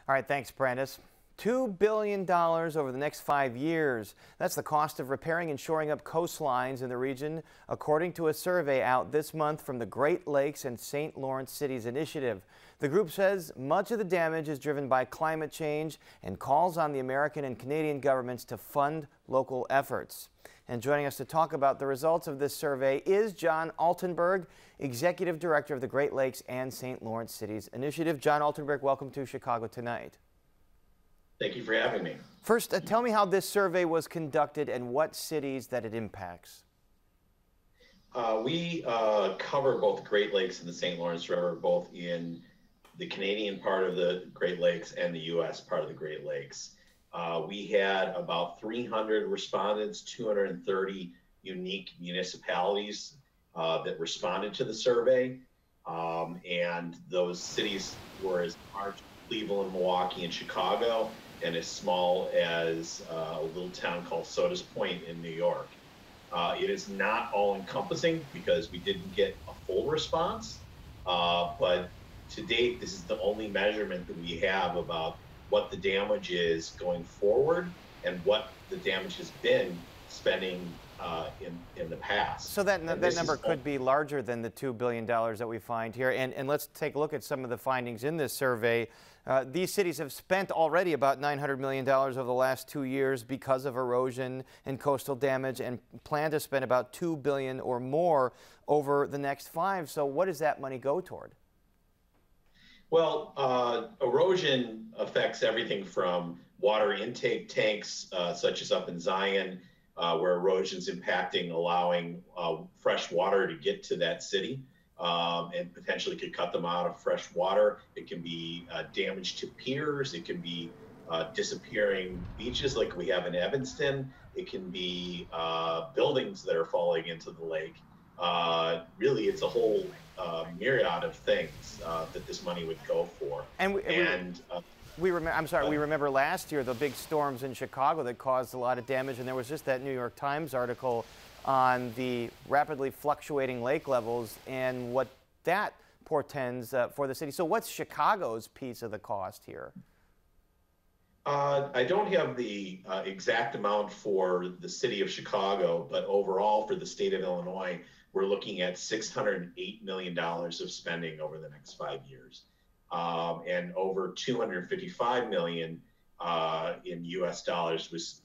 All right, thanks, Brandis. $2 billion over the next 5 years. That's the cost of repairing and shoring up coastlines in the region, according to a survey out this month from the Great Lakes and St. Lawrence Cities Initiative. The group says much of the damage is driven by climate change and calls on the American and Canadian governments to fund local efforts. And joining us to talk about the results of this survey is John Altenberg, Executive Director of the Great Lakes and St. Lawrence Cities Initiative. John Altenberg, welcome to Chicago Tonight. Thank you for having me. First, tell me how this survey was conducted and what cities that it impacts. We cover both the Great Lakes and the St. Lawrence River, both in the Canadian part of the Great Lakes and the U.S. part of the Great Lakes. We had about 300 respondents, 230 unique municipalities that responded to the survey. And those cities were as large as Cleveland, Milwaukee, and Chicago, and as small as a little town called Sodas Point in New York. It is not all encompassing because we didn't get a full response, but to date, this is the only measurement that we have about what the damage is going forward and what the damage has been spending in the past. So that number could be larger than the $2 billion that we find here. And let's take a look at some of the findings in this survey. These cities have spent already about $900 million over the last 2 years because of erosion and coastal damage, and plan to spend about $2 billion or more over the next 5. So what does that money go toward? Well, erosion affects everything from water intake tanks, such as up in Zion, where erosion is impacting, allowing fresh water to get to that city, and potentially could cut them out of fresh water. It can be damage to piers. It can be disappearing beaches like we have in Evanston. It can be buildings that are falling into the lake. Really, it's a whole myriad of things that this money would go for. We remember last year the big storms in Chicago that caused a lot of damage, and there was just that New York Times article on the rapidly fluctuating lake levels and what that portends for the city. So what's Chicago's piece of the cost here? I don't have the exact amount for the city of Chicago, but overall for the state of Illinois, we're looking at $608 million of spending over the next 5 years. And over $255 million in US dollars was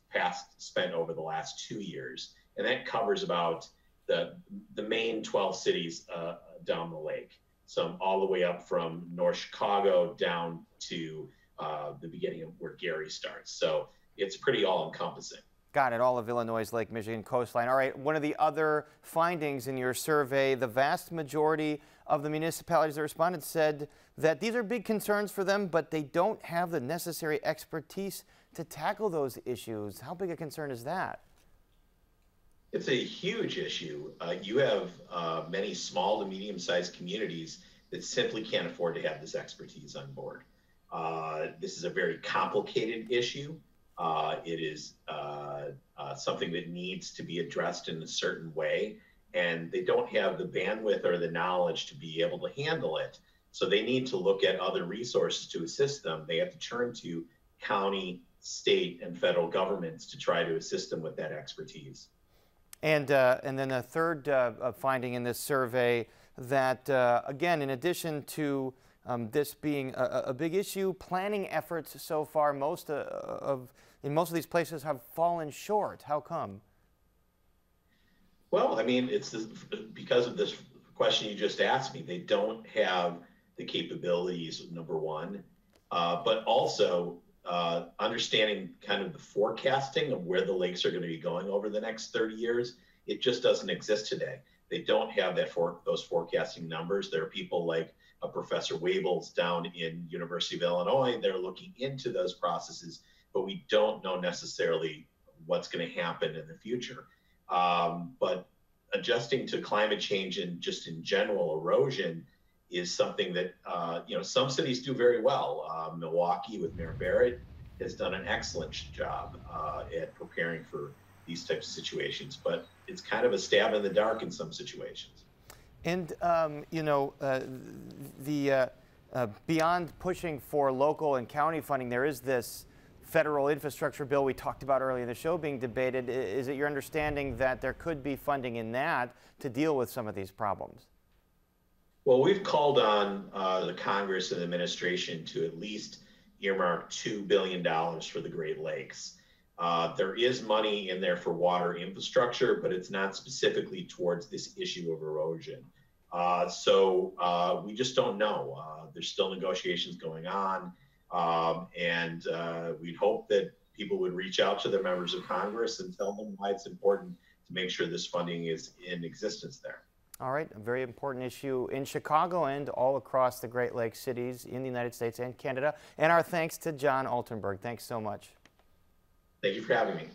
spent over the last 2 years. And that covers about the main 12 cities down the lake. So all the way up from North Chicago down to the beginning of where Gary starts. So it's pretty all encompassing. Got it. All of Illinois' Lake Michigan coastline. All right. One of the other findings in your survey, the vast majority of the municipalities that responded said that these are big concerns for them, but they don't have the necessary expertise to tackle those issues. How big a concern is that? It's a huge issue. You have many small to medium-sized communities that simply can't afford to have this expertise on board. This is a very complicated issue. It is something that needs to be addressed in a certain way, and they don't have the bandwidth or the knowledge to be able to handle it. So they need to look at other resources to assist them. They have to turn to county, state, and federal governments to try to assist them with that expertise. And then a third finding in this survey that, again, in addition to this being a big issue, planning efforts so far in most of these places have fallen short. How come? Well, I mean, it's because of this question you just asked me. They don't have the capabilities, number one, but also understanding kind of the forecasting of where the lakes are going to be going over the next 30 years. It just doesn't exist today. They don't have those forecasting numbers. There are people like Professor Wabels down in University of Illinois. They're looking into those processes, but we don't know necessarily what's going to happen in the future. But adjusting to climate change and just in general erosion is something that some cities do very well. Milwaukee with Mayor Barrett has done an excellent job at preparing for these types of situations, but it's kind of a stab in the dark in some situations. And Beyond pushing for local and county funding, there is this federal infrastructure bill we talked about earlier in the show being debated. Is it your understanding that there could be funding in that to deal with some of these problems? Well, we've called on the Congress and the administration to at least earmark $2 billion for the Great Lakes. There is money in there for water infrastructure, but it's not specifically towards this issue of erosion. So we just don't know. There's still negotiations going on, and we'd hope that people would reach out to their members of Congress and tell them why it's important to make sure this funding is in existence there. All right, a very important issue in Chicago and all across the Great Lakes cities in the United States and Canada. And our thanks to John Altenberg. Thanks so much. Thank you for having me.